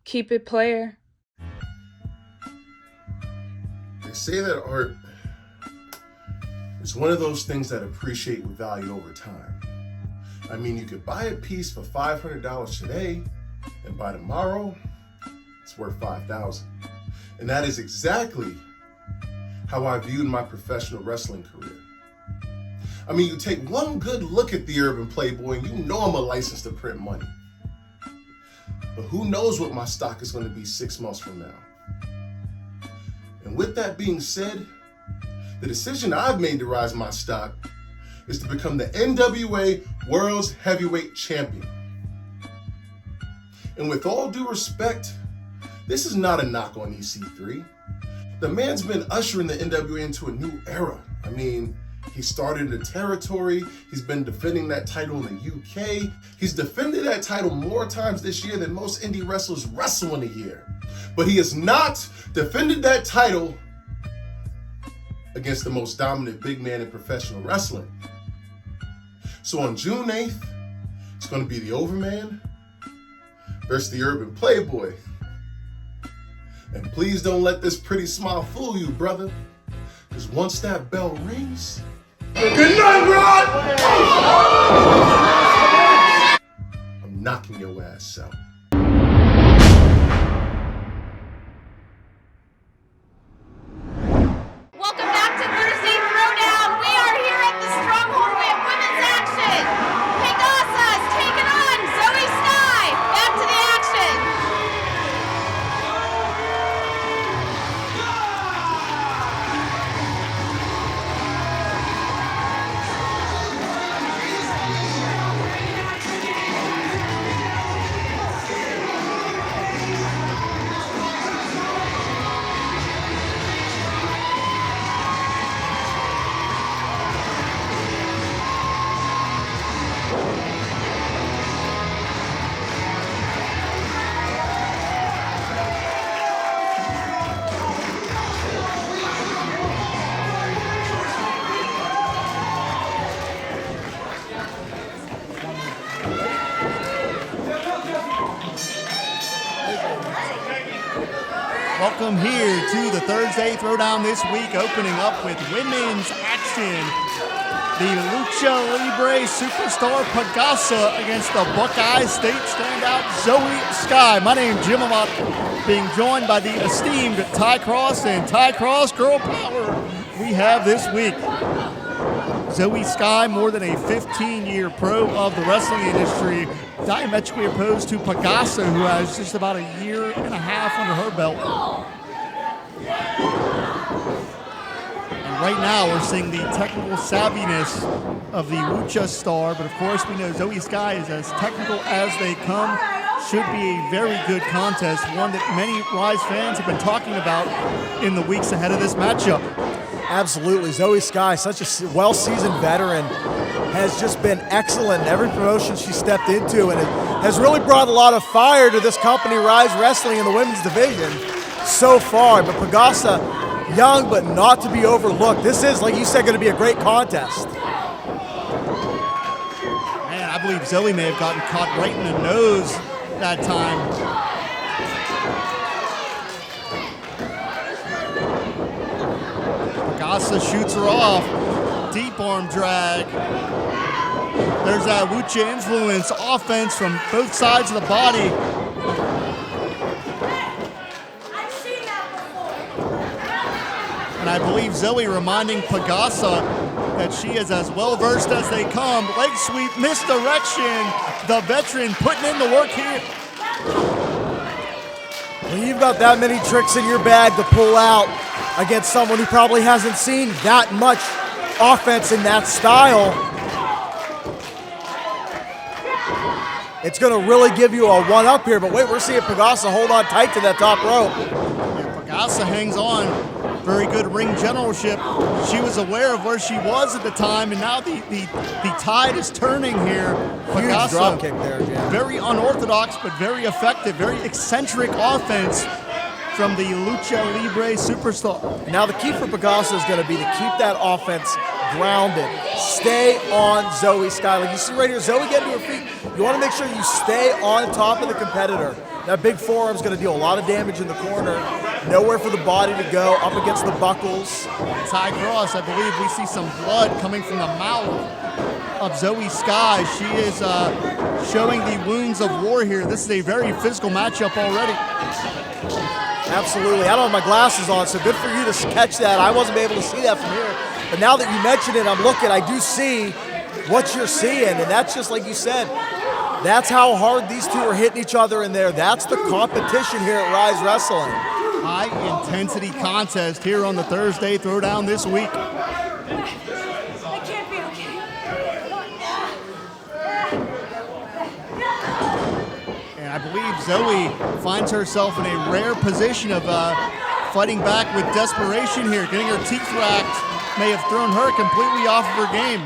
Keep it player. They say that art is one of those things that appreciate with value over time. I mean, you could buy a piece for $500 today, and by tomorrow, it's worth $5,000. And that is exactly how I viewed my professional wrestling career. I mean, you take one good look at the Urban Playboy and you know I'm a license to print money. But who knows what my stock is going to be 6 months from now? And with that being said, the decision I've made to rise my stock is to become the NWA World's Heavyweight Champion. And with all due respect, this is not a knock on EC3. The man's been ushering the NWA into a new era. I mean, he started in the territory. He's been defending that title in the UK. He's defended that title more times this year than most indie wrestlers wrestle in a year. But he has not defended that title against the most dominant big man in professional wrestling. So on June 8th, it's going to be the Overman versus the Urban Playboy. And please don't let this pretty smile fool you, brother. Because once that bell rings... Good night, Rod! I'm knocking your ass out. Welcome back to Thursday Throwdown. We are here at the Stronghold. We have women's action. Pegasa is taking on Zoey Skye. Back to the action. Welcome here to the Thursday Throwdown this week, opening up with women's action. The Lucha Libre superstar Pegasa against the Buckeye State standout Zoey Skye. My name's Jim Amat, being joined by the esteemed Ty Cross and Ty Cross Girl Power we have this week. Zoey Skye, more than a 15-year pro of the wrestling industry, diametrically opposed to Pegasa, who has just about a year and a half under her belt. And right now we're seeing the technical savviness of the Lucha star, but of course we know Zoey Skye is as technical as they come. Should be a very good contest, one that many Ryse fans have been talking about in the weeks ahead of this matchup. Absolutely. Zoey Skye, such a well-seasoned veteran, has just been excellent in every promotion she stepped into, and it has really brought a lot of fire to this company, Ryse Wrestling, in the women's division so far. But Pegasa, young but not to be overlooked. This is, like you said, going to be a great contest. Man, I believe Zoey may have gotten caught right in the nose that time. Pegasa shoots her off. Deep arm drag. There's that Lucha influence offense from both sides of the body. And I believe Zoey reminding Pegasa that she is as well versed as they come. Leg sweep, misdirection. The veteran putting in the work here. When you've got that many tricks in your bag to pull out against someone who probably hasn't seen that much offense in that style, it's going to really give you a one-up here. But wait, we're seeing Pegasa hold on tight to that top rope. Yeah, Pegasa hangs on. Very good ring generalship. She was aware of where she was at the time, and now the tide is turning here. Pegasa, huge drop kick there, Jim. Very unorthodox, but very effective, very eccentric offense from the Lucha Libre superstar. Now the key for Pegasa is going to be to keep that offense grounded. Stay on Zoey Skye. Like you see right here, Zoey getting to her feet. You want to make sure you stay on top of the competitor. That big forearm's going to deal a lot of damage in the corner. Nowhere for the body to go, up against the buckles. Ty Cross, I believe we see some blood coming from the mouth of Zoey Skye. She is showing the wounds of war here. This is a very physical matchup already. Absolutely. I don't have my glasses on, so good for you to catch that. I wasn't able to see that from here. But now that you mention it, I'm looking, I do see what you're seeing, and that's just like you said. That's how hard these two are hitting each other in there. That's the competition here at Ryse Wrestling. High-intensity contest here on the Thursday Throwdown this week. I can't be okay. And I believe Zoey finds herself in a rare position of fighting back with desperation here. Getting her teeth racked may have thrown her completely off of her game.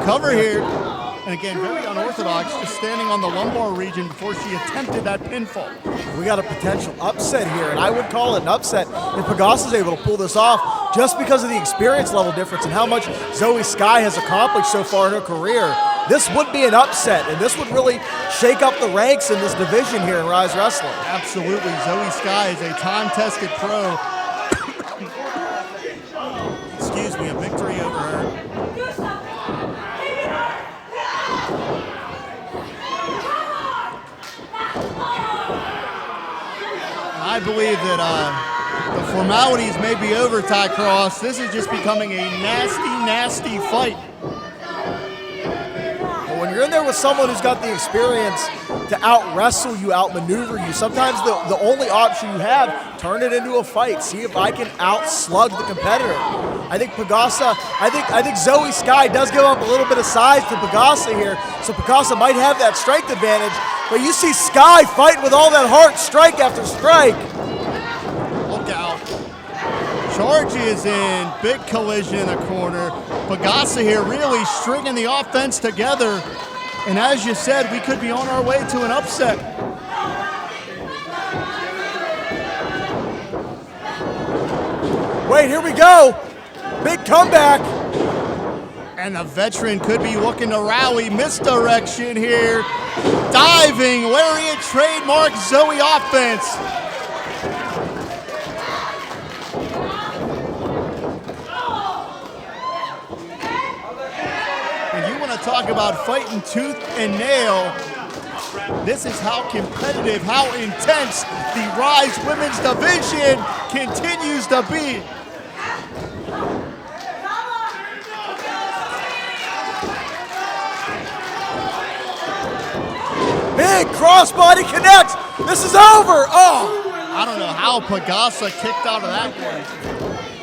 Cover here, and again, very unorthodox, just standing on the lumbar region before she attempted that pinfall. We got a potential upset here, and I would call it an upset if Pegasa's able to pull this off just because of the experience level difference and how much Zoey Skye has accomplished so far in her career. This would be an upset, and this would really shake up the ranks in this division here in Ryse Wrestling. Absolutely. Zoey Skye is a time-tested pro. Excuse me, a victory over her. I believe that the formalities may be over, Ty Cross. This is just becoming a nasty, nasty fight. Well, when you're in there with someone who's got the experience to out-wrestle you, out-maneuver you, sometimes the only option you have, turn it into a fight. See if I can out-slug the competitor. I think Pegasa, I think Zoey Skye does give up a little bit of size to Pegasa here, so Pegasa might have that strength advantage. But you see Skye fighting with all that heart, strike after strike. Look out. Charges in, big collision in the corner. Pegasa here really stringing the offense together. And as you said, we could be on our way to an upset. Wait, here we go. Big comeback. And the veteran could be looking to rally. Misdirection here. Diving, lariat, trademark Zoey offense. And you want to talk about fighting tooth and nail. This is how competitive, how intense the Ryse women's division continues to be. Big crossbody connects. This is over. Oh. I don't know how Pegasa kicked out of that one.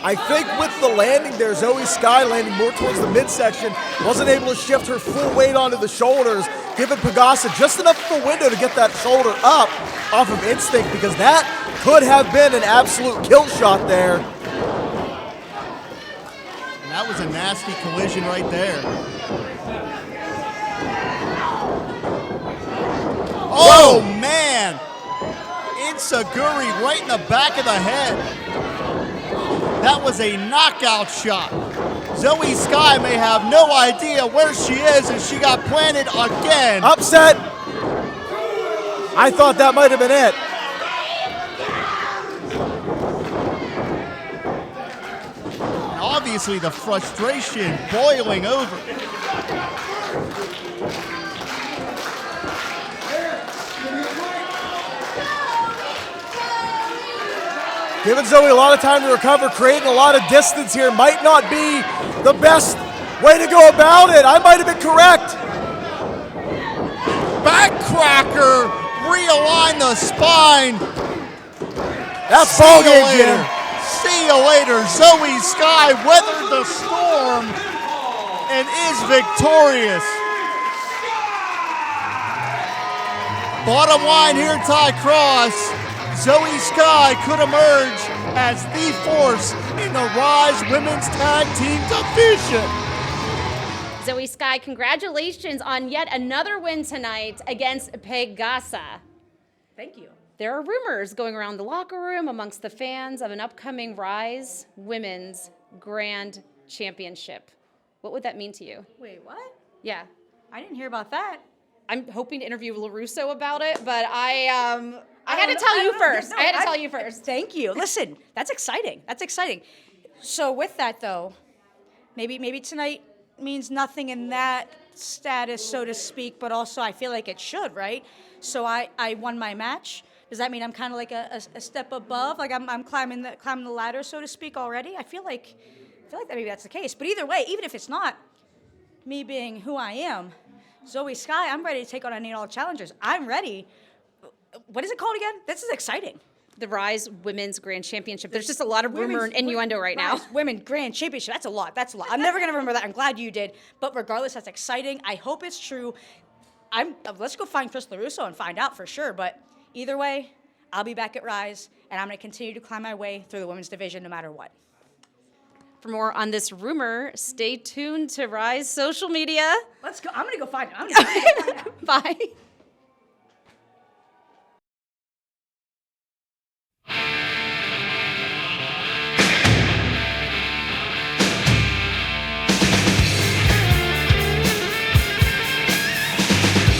I think with the landing there, Zoey Skye landing more towards the midsection, wasn't able to shift her full weight onto the shoulders, giving Pegasa just enough of a window to get that shoulder up off of instinct, because that could have been an absolute kill shot there. And that was a nasty collision right there. Oh, man! Insaguri right in the back of the head. That was a knockout shot. Zoey Skye may have no idea where she is, and she got planted again. Upset. I thought that might have been it. And obviously the frustration boiling over. Giving Zoey a lot of time to recover, creating a lot of distance here. Might not be the best way to go about it. I might have been correct. Backcracker, realign the spine. That's ball game, Jim. See you later. Zoey Skye weathered the storm and is victorious. Bottom line here, Ty Cross. Zoey Skye could emerge as the force in the Ryse Women's Tag Team division. Zoey Skye, congratulations on yet another win tonight against Pegasa. Thank you. There are rumors going around the locker room amongst the fans of an upcoming Ryse Women's Grand Championship. What would that mean to you? Wait, what? Yeah. I didn't hear about that. I'm hoping to interview LaRusso about it, but I had to tell you first. I had to tell you first. Thank you. Listen, that's exciting. That's exciting. So with that, though, maybe tonight means nothing in that status, so to speak, but also I feel like it should, right? So I won my match. Does that mean I'm kind of like a step above? Like I'm climbing the ladder, so to speak, already? I feel like that maybe that's the case. But either way, even if it's not, me being who I am, Zoey, Skye, I'm ready to take on any and all challengers. I'm ready. What is it called again? This is exciting. The Ryse Women's Grand Championship. There's just a lot of rumor and innuendo right now. Women Grand Championship. That's a lot. I'm never going to remember that. I'm glad you did. But regardless, that's exciting. I hope it's true. Let's go find Chris LaRusso and find out for sure. But either way, I'll be back at Ryse, and I'm going to continue to climb my way through the women's division no matter what. For more on this rumor, stay tuned to Ryse social media. Let's go. I'm going to go find it. Bye.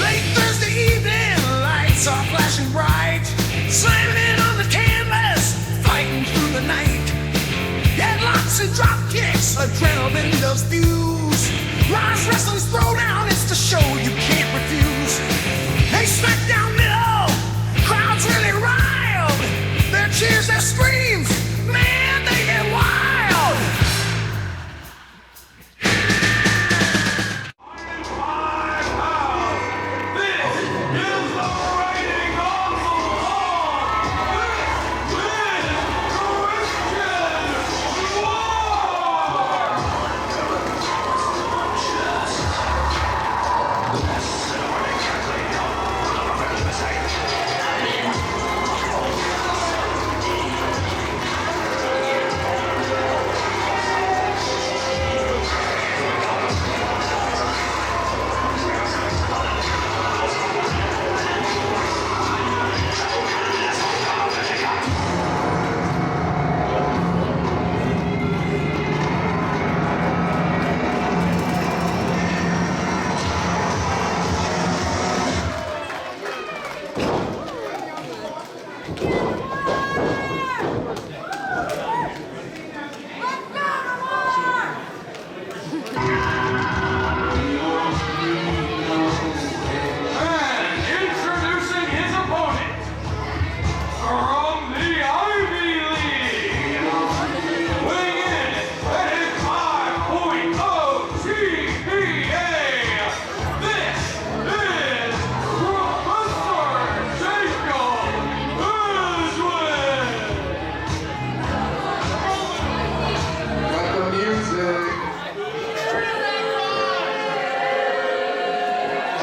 Late Thursday evening, lights are flashing bright, slamming in on the canvas, fighting through the night. Headlocks and drop kicks, adrenaline does fuse. Ryse Wrestling's Throwdown, it's the show you can't refuse. Hey, SmackDown middle, crowd's really riled. Their cheers, their screams, man, they get wild.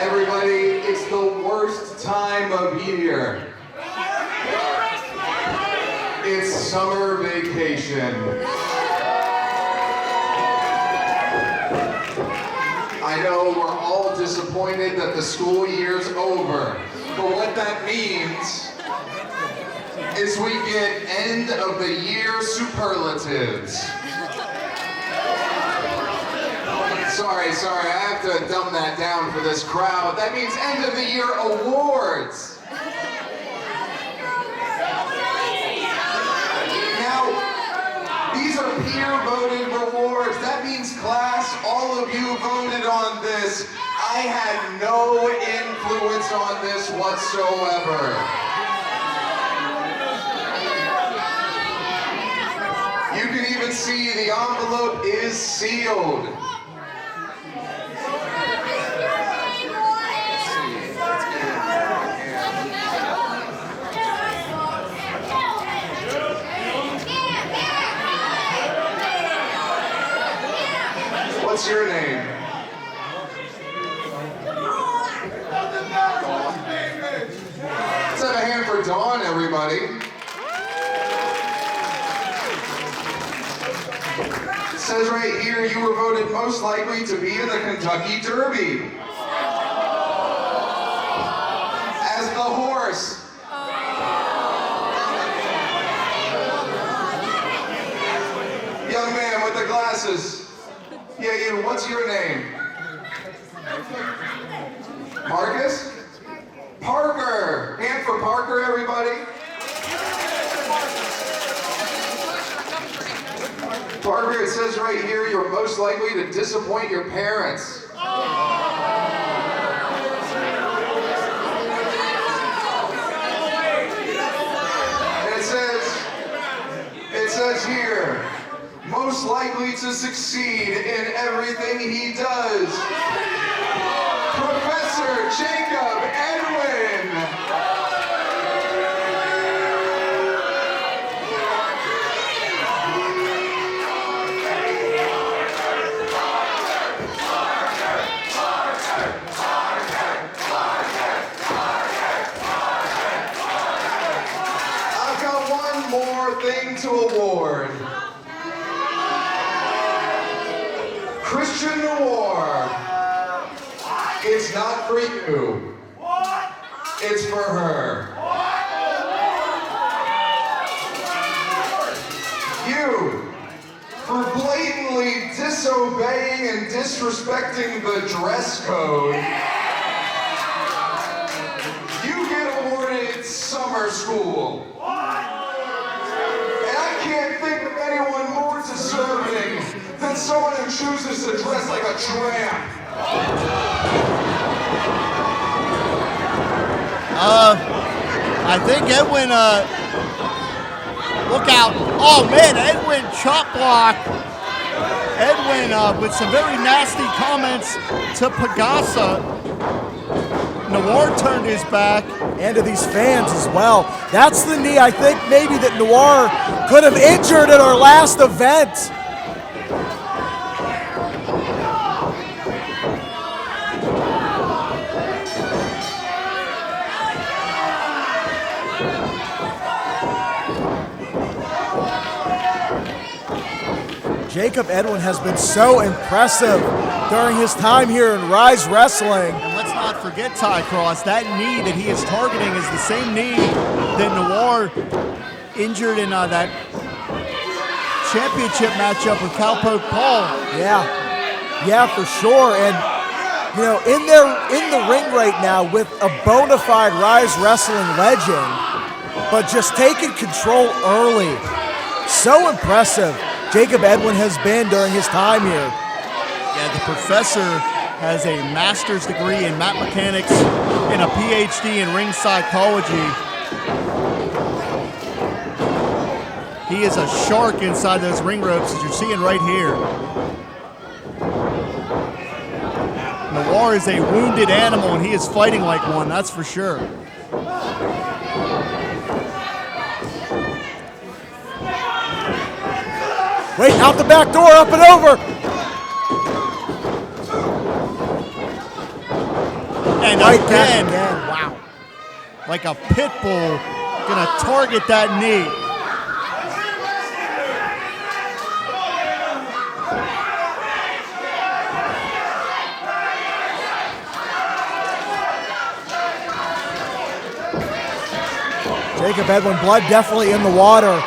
Everybody, it's the worst time of year. It's summer vacation. I know we're all disappointed that the school year's over, but what that means is we get end of the year superlatives. Sorry, I have to dumb that down for this crowd. That means end of the year awards. Now, these are peer voted rewards. That means class, all of you voted on this. I had no influence on this whatsoever. You can even see the envelope is sealed. What's your name? Let's have a hand for Dawn, everybody. It says right here you were voted most likely to be in the Kentucky Derby. As the horse. Young man with the glasses. Yeah, you. What's your name? Marcus? Parker. Hand for Parker, everybody. Parker, it says right here, you're most likely to disappoint your parents. It says here, most likely to succeed in everything he does. Professor Jakob Edwinn. I've got one more thing to award. Christian Noir. It's not for you. It's for her. You, for blatantly disobeying and disrespecting the dress code. You get awarded summer school. And I can't think of anyone more deserving than someone who chooses to dress like a tramp. I think Edwinn, look out. Oh man, Edwinn chop block. Edwinn with some very nasty comments to Pegasa. Noir turned his back. And to these fans as well. That's the knee I think maybe that Noir could have injured at our last event. Jakob Edwinn has been so impressive during his time here in Ryse Wrestling. And let's not forget, Ty Cross, that knee that he is targeting is the same knee that Noir injured in that championship matchup with Cowpoke Paul. Yeah, for sure. And you know, in the ring right now with a bona fide Ryse Wrestling legend, but just taking control early. So impressive Jakob Edwinn has been during his time here. Yeah, the professor has a master's degree in mat mechanics and a PhD in ring psychology. He is a shark inside those ring ropes, as you're seeing right here. Noir is a wounded animal, and he is fighting like one, that's for sure. Wait, out the back door, up and over. And Right again, back. wow. Like a pit bull, gonna target that knee. Jakob Edwinn, blood definitely in the water.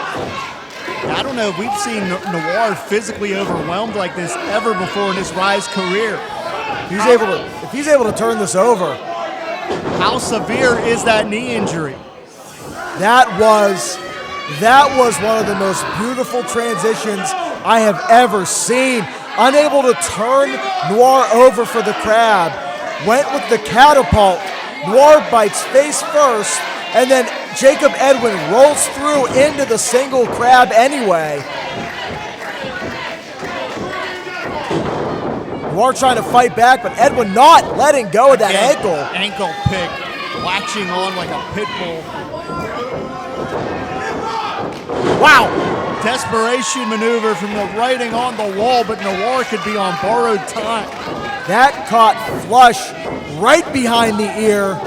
I don't know if we've seen Noir physically overwhelmed like this ever before in his Ryse career. If he's able to turn this over. How severe is that knee injury? That was one of the most beautiful transitions I have ever seen. Unable to turn Noir over for the crab. Went with the catapult. Noir bites face first, and then Jakob Edwinn rolls through into the single crab anyway. Noir trying to fight back, but Edwinn not letting go of that ankle. Ankle pick, latching on like a pit bull. Wow. Desperation maneuver from the writing on the wall, but Noir could be on borrowed time. That caught flush right behind the ear.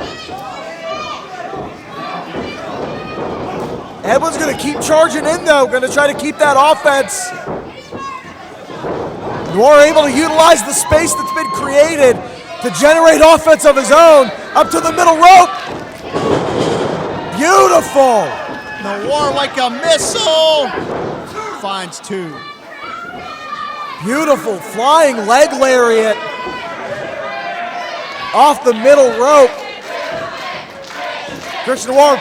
Edwinn's going to keep charging in, though. Going to try to keep that offense. Noir able to utilize the space that's been created to generate offense of his own. Up to the middle rope. Beautiful. Noir like a missile. Finds two. Beautiful flying leg lariat off the middle rope. Christian Noir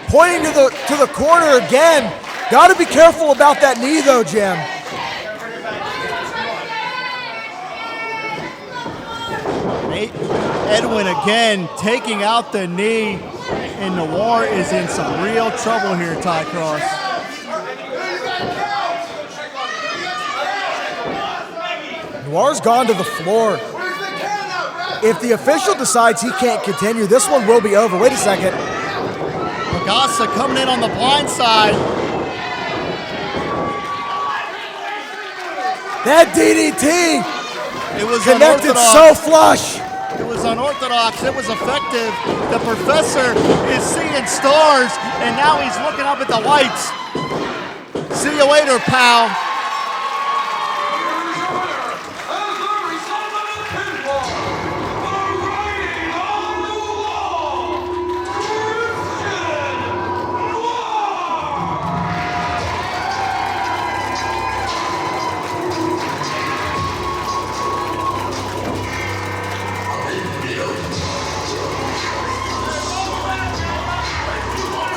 pointing to the corner again. Got to be careful about that knee though, Jim. Edwinn again taking out the knee, and Noir is in some real trouble here, Ty Cross. Noir's gone to the floor. If the official decides he can't continue, this one will be over. Wait a second. Pegasa coming in on the blind side. That DDT It was connected unorthodox. so flush. It was unorthodox. It was effective. The professor is seeing stars, and now he's looking up at the lights. See you later, pal.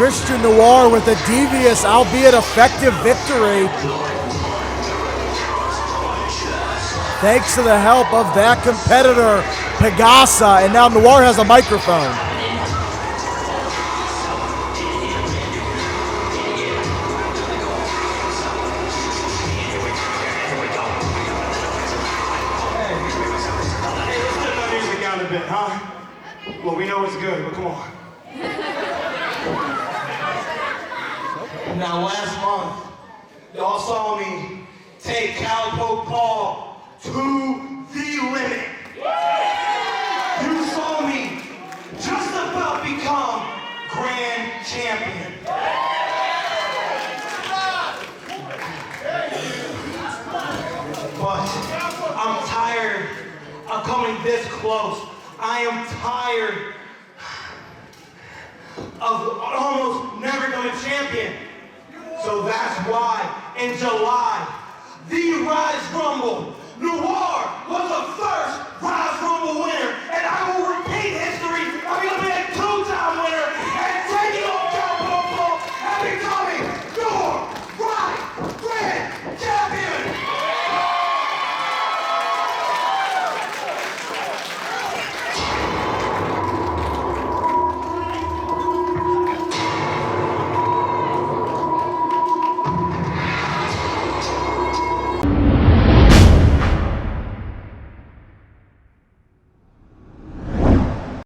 Christian Noir with a devious, albeit effective victory. Thanks to the help of that competitor, Pegasa, and now Noir has a microphone. Hey, let's get that music down a bit, huh? Well, we know it's good, but come on. Now, last month, y'all saw me take Cowpoke Paul to the limit. You saw me just about become grand champion. But I'm tired of coming this close. I am tired of almost never becoming champion. So that's why in July, the Ryse Rumble